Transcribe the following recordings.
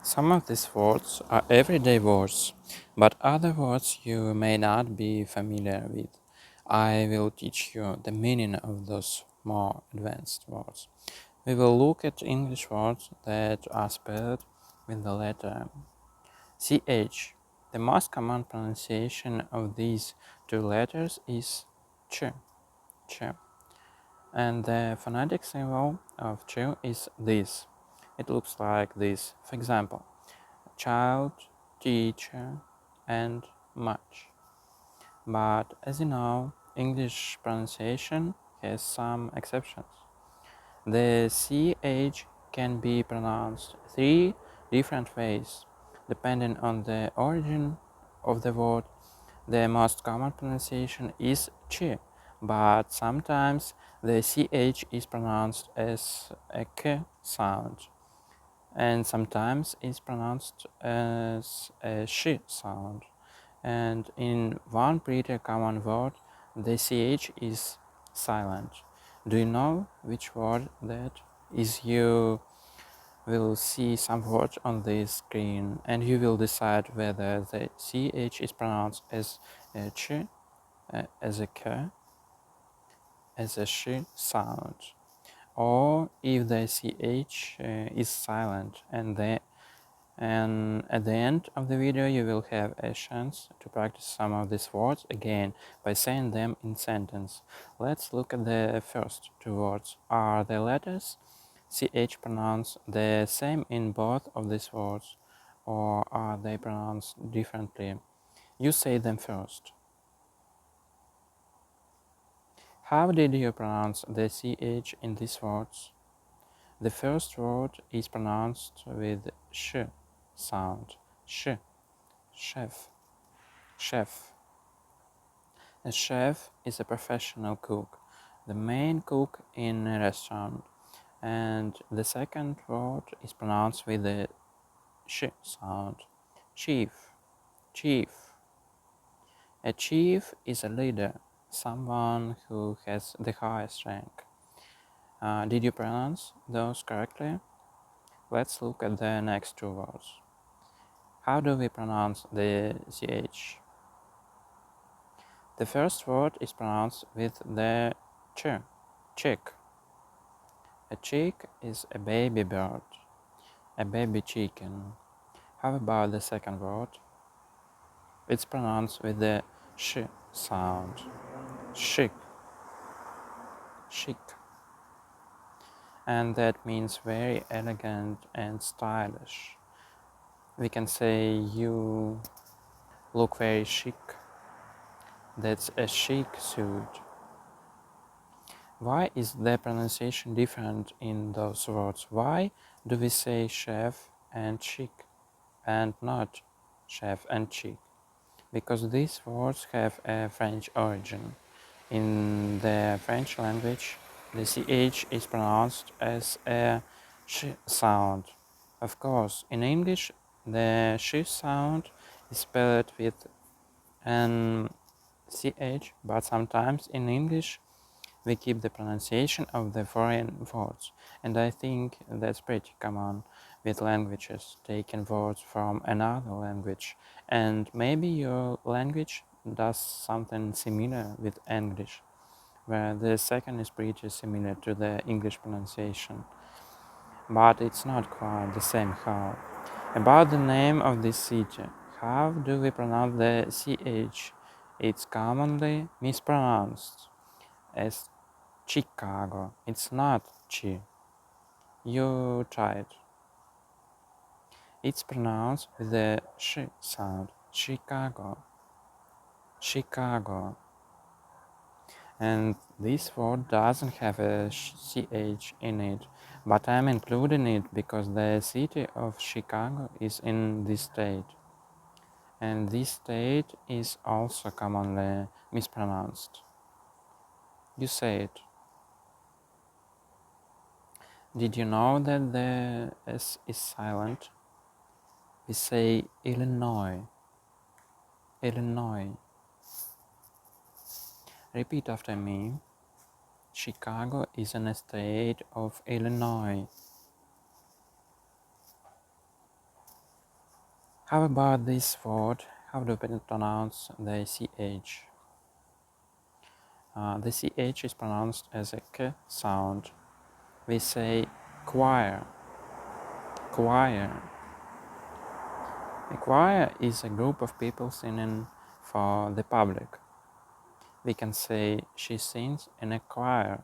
Some of these words are everyday words, but other words you may not be familiar with. I will teach you the meaning of those more advanced words. We will look at English words that are spelled with the letter CH. The most common pronunciation of these two letters is ch, ch, and the phonetic symbol of ch is this. It looks like this. For example, child, teacher, and much. But as you know, English pronunciation has some exceptions. The CH can be pronounced three different ways, depending on the origin of the word. The most common pronunciation is ch, but sometimes the CH is pronounced as a k sound, and sometimes it's pronounced as a sh sound. And in one pretty common word, the ch is silent. Do you know which word that is? You will see some words on the screen and you will decide whether the ch is pronounced as a ch, as a k, as a sh sound, or if the ch is silent. And at the end of the video you will have a chance to practice some of these words again by saying them in sentence. Let's look at the first two words. Are the letters ch pronounced the same in both of these words, or are they pronounced differently? You say them first. How did you pronounce the ch in these words? The first word is pronounced with sh sound. Sh, chef, chef. A chef is a professional cook, the main cook in a restaurant. And the second word is pronounced with the sh sound. Chief, chief. A chief is a leader, someone who has the highest rank. Did you pronounce those correctly? Let's look at the next two words. How do we pronounce the ch? The first word is pronounced with the ch, chick. A chick is a baby bird, a baby chicken. How about the second word? It's pronounced with the sh sound. Chic, chic. And that means very elegant and stylish. We can say you look very chic. That's a chic suit. Why is the pronunciation different in those words? Why do we say chef and chic and not chef and chic? Because these words have a French origin. In the French language, the ch is pronounced as a sh sound. Of course, in English, the sh sound is spelled with an ch, but sometimes in English we keep the pronunciation of the foreign words, and I think that's pretty common with languages, taking words from another language, and maybe your language does something similar with English, where the second is pretty similar to the English pronunciation, but it's not quite the same how. About the name of this city, how do we pronounce the ch? It's commonly mispronounced as Chicago. It's not chi. You try it. It's pronounced with the sh sound. Chicago. Chicago. And this word doesn't have a ch in it, but I'm including it because the city of Chicago is in this state. And this state is also commonly mispronounced. You say it. Did you know that the S is silent? We say Illinois. Illinois. Repeat after me. Chicago is in a state of Illinois. How about this word? How do we pronounce the CH? The CH is pronounced as a K sound. We say choir, choir. A choir is a group of people singing for the public. We can say she sings in a choir.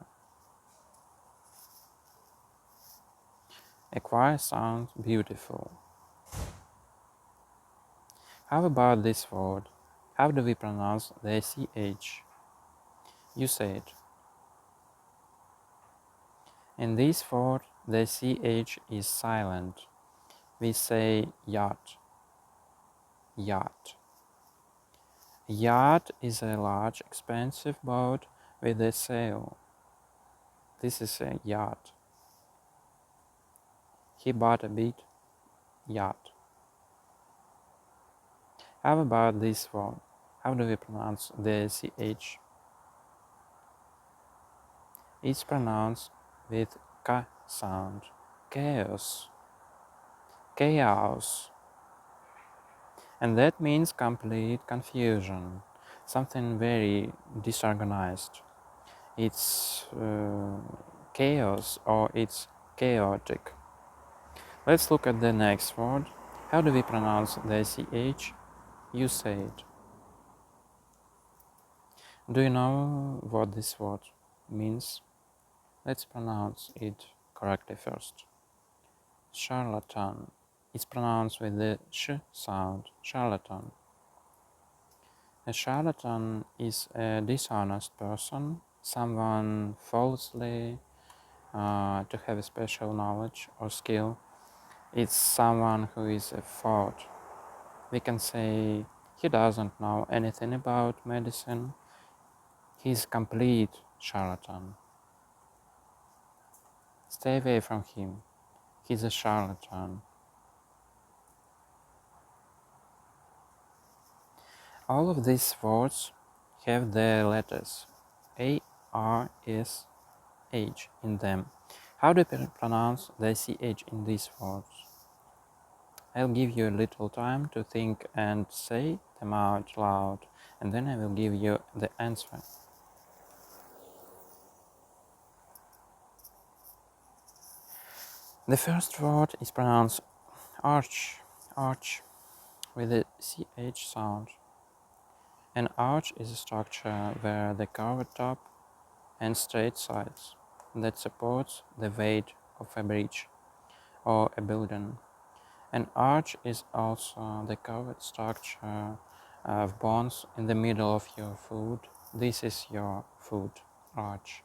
A choir sounds beautiful. How about this word? How do we pronounce the CH? You say it. In this word, the CH is silent. We say yacht, yacht. Yacht is a large, expensive boat with a sail. This is a yacht. He bought a big yacht. How about this word? How do we pronounce the CH? It's pronounced with K sound. Chaos. Chaos. And that means complete confusion. Something very disorganized. It's chaos or it's chaotic. Let's look at the next word. How do we pronounce the CH? You say it. Do you know what this word means? Let's pronounce it correctly first. Charlatan. It's pronounced with the sh sound. Charlatan. A charlatan is a dishonest person, someone falsely to have a special knowledge or skill. It's someone who is a fraud. We can say he doesn't know anything about medicine. He's a complete charlatan. Stay away from him. He's a charlatan. All of these words have the letters A, R, S, H in them. How do you pronounce the CH in these words? I'll give you a little time to think and say them out loud, and then I will give you the answer. The first word is pronounced arch, arch, with a CH sound. An arch is a structure where the curved top and straight sides that supports the weight of a bridge or a building. An arch is also the curved structure of bones in the middle of your foot. This is your foot arch.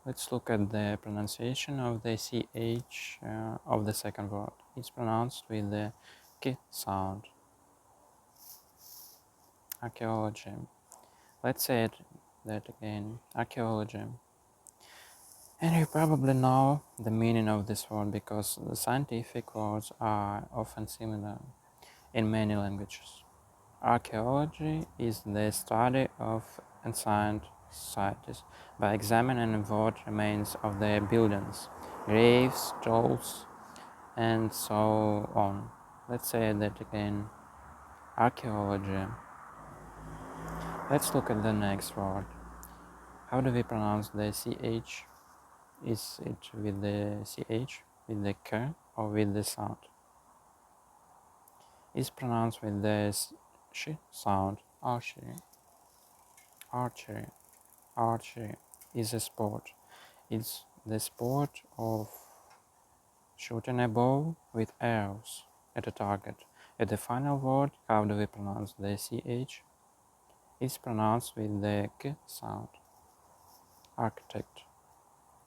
Let's look at the pronunciation of the CH of the second word. It's pronounced with the K sound. Archaeology. Let's say that again. Archaeology. And you probably know the meaning of this word because the scientific words are often similar in many languages. Archaeology is the study of ancient societies by examining what remains of their buildings, graves, tools, and so on. Let's say that again. Archaeology. Let's look at the next word. How do we pronounce the CH? Is it with the CH, with the K, or with the sound? It's pronounced with the sh sound. Archery. Archery. Archery is a sport. It's the sport of shooting a bow with arrows at a target. At the final word, how do we pronounce the CH? It's pronounced with the K sound. Architect.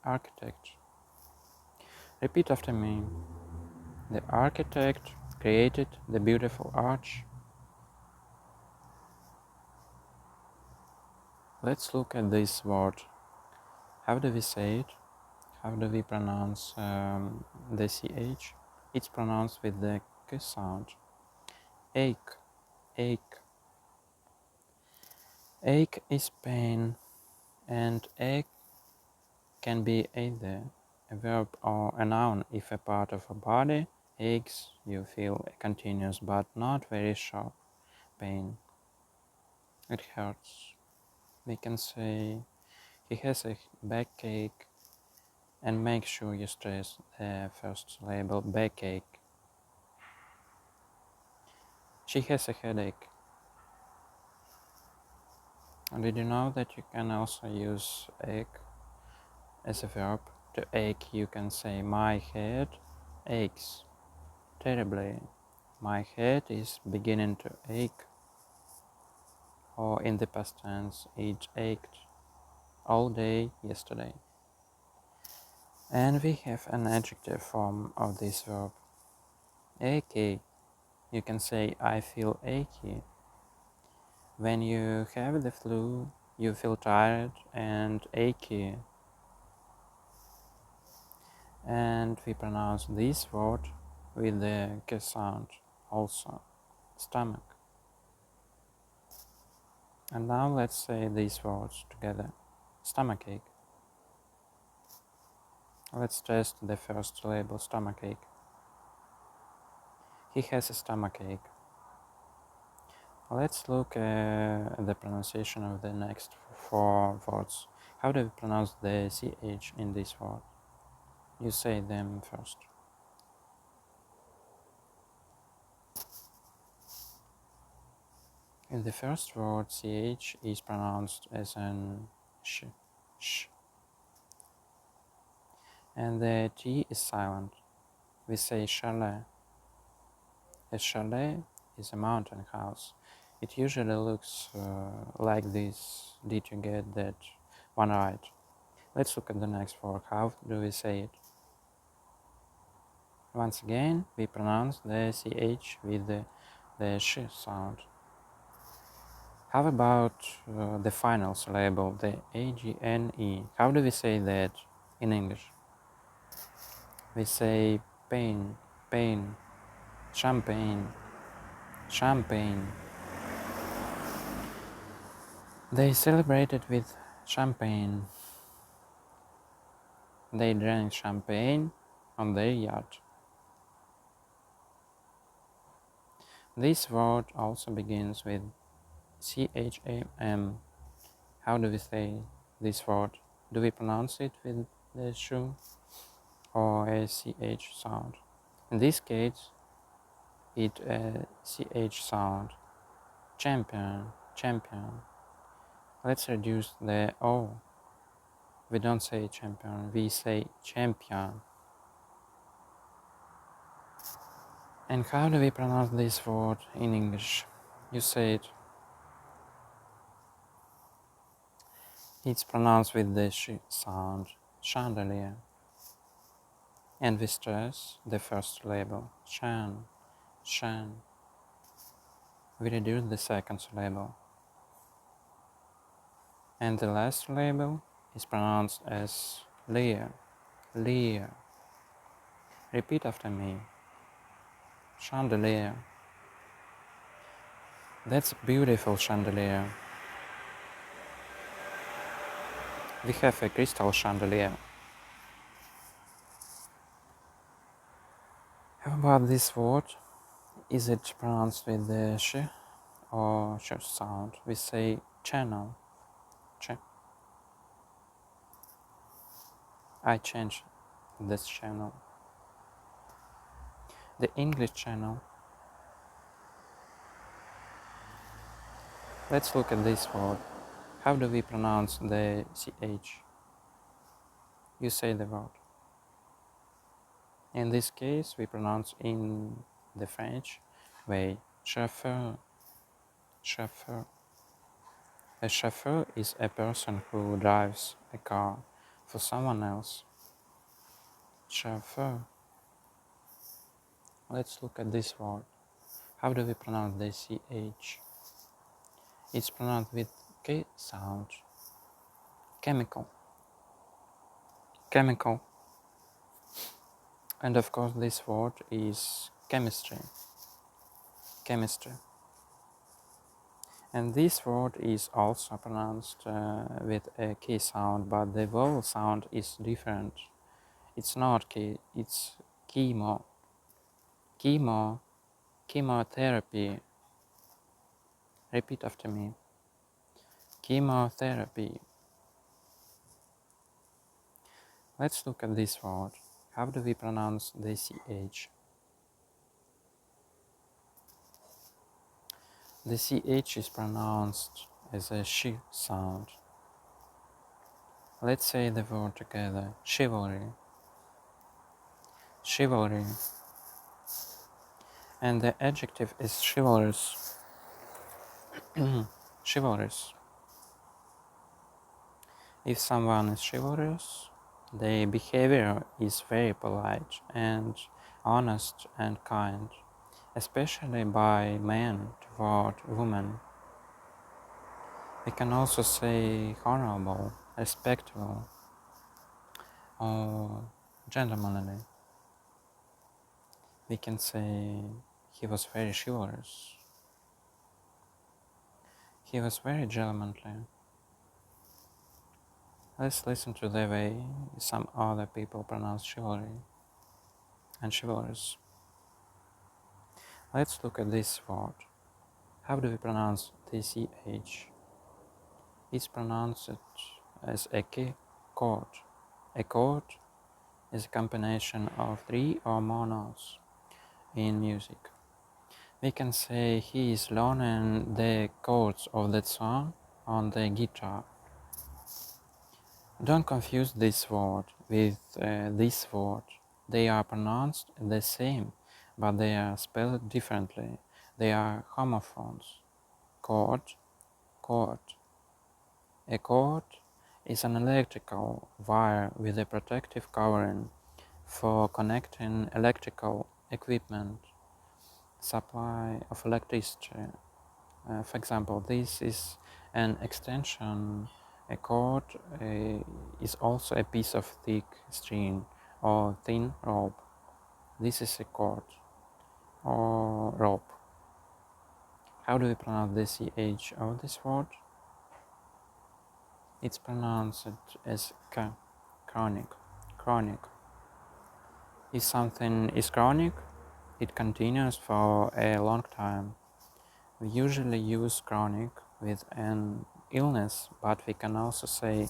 Architect. Repeat after me. The architect created the beautiful arch. Let's look at this word. How do we say it? How do we pronounce the CH? It's pronounced with the K sound. Ache. Ache. Ache is pain, and ache can be either a verb or a noun if a part of a body aches, you feel a continuous but not very sharp pain. It hurts. We can say he has a backache, and make sure you stress the first label, backache. She has a headache. And did you know that you can also use ache as a verb? To ache, you can say my head aches terribly. My head is beginning to ache. Or in the past tense, it ached all day yesterday. And we have an adjective form of this verb, achy. You can say I feel achy. When you have the flu, you feel tired and achy. And we pronounce this word with the k sound also, stomach. And now let's say these words together. Stomachache. Let's test the first label, stomachache. He has a stomachache. Let's look at the pronunciation of the next four words. How do we pronounce the ch in this word? You say them first. In the first word, ch is pronounced as an sh, and the t is silent. We say chalet. A chalet is a mountain house. It usually looks like this. Did you get that one right? Let's look at the next word. How do we say it? Once again, we pronounce the ch with the sh sound. How about the final syllable, the agne? How do we say that in English? We say pain, pain, champagne, champagne. They celebrated with champagne. They drank champagne on their yacht. This word also begins with cham. How do we say this word? Do we pronounce it with the sh or a ch sound? In this case, it ch sound. Champion, champion. Let's reduce the o. We don't say champion, we say champion. And how do we pronounce this word in English? You say it. It's pronounced with the sh sound, chandelier. And we stress the first label, chan, chan. We reduce the second syllable. And the last label is pronounced as leer, leer. Repeat after me. Chandelier. That's a beautiful chandelier. We have a crystal chandelier. How about this word? Is it pronounced with the sh or sh sound? We say channel. Ch. I changed this channel. The English channel. Let's look at this word. How do we pronounce the ch? You say the word. In this case, we pronounce in the French way, chauffeur, chauffeur. A chauffeur is a person who drives a car for someone else. Chauffeur. Let's look at this word. How do we pronounce the ch? It's pronounced with k sound. Chemical. Chemical. And of course this word is chemistry. Chemistry. And this word is also pronounced with a k sound, but the vowel sound is different. It's not k, it's chemo. Chemo, chemotherapy. Repeat after me. Chemotherapy. Let's look at this word. How do we pronounce the CH? The CH is pronounced as a sh sound. Let's say the word together. Chivalry. Chivalry. And the adjective is chivalrous. Chivalrous. If someone is chivalrous, their behavior is very polite and honest and kind, especially by men toward women. We can also say honorable, respectable, or gentlemanly. We can say he was very chivalrous. He was very gentlemanly. Let's listen to the way some other people pronounce chivalry and chivalrous. Let's look at this word. How do we pronounce the CH? It's pronounced as a chord. A chord is a combination of 3 or more notes in music. We can say he is learning the chords of that song on the guitar. Don't confuse this word with this word. They are pronounced the same, but they are spelled differently. They are homophones. Chord, chord. A cord is an electrical wire with a protective covering for connecting electrical equipment, supply of electricity. For example, this is an extension. A cord is also a piece of thick string or thin rope. This is a cord or rope. How do we pronounce the CH of this word? It's pronounced as K, chronic, chronic. If something is chronic, it continues for a long time. We usually use chronic with an illness, but we can also say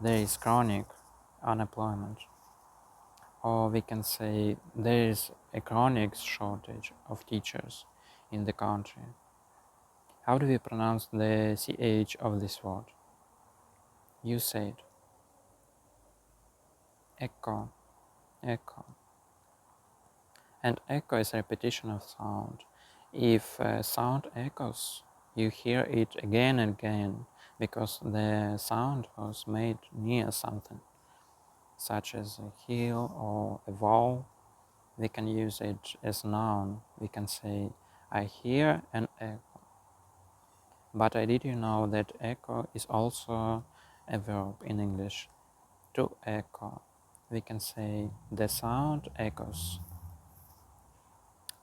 there is chronic unemployment. Or we can say there is a chronic shortage of teachers in the country. How do we pronounce the CH of this word? You said echo, echo. And echo is a repetition of sound. If sound echoes, you hear it again and again because the sound was made near something, such as a hill or a wall. We can use it as a noun. We can say, I hear an echo. But did you know that echo is also a verb in English? To echo. We can say, the sound echoes.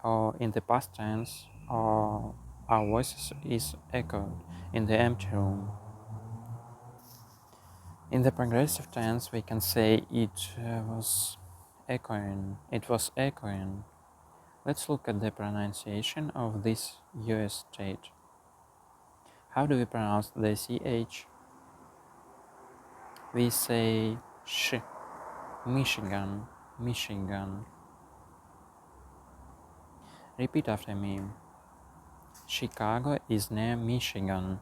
Or in the past tense, or our voices is echoed in the empty room. In the progressive tense, we can say it was echoing. It was echoing. Let's look at the pronunciation of this US state. How do we pronounce the CH? We say sh, Michigan, Michigan. Repeat after me. Chicago is near Michigan.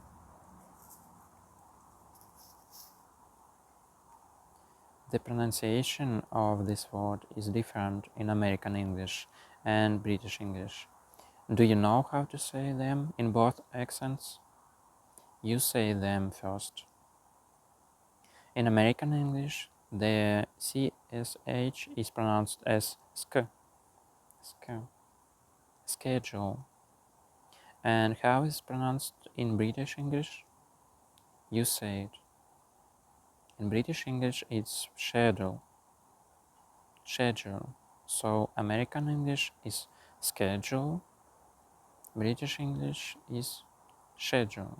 The pronunciation of this word is different in American English and British English. Do you know how to say them in both accents? You say them first. In American English, the CSH is pronounced as sk, sk, schedule. And how is it pronounced in British English? You say it. In British English, it's schedule, schedule. So American English is schedule, British English is schedule.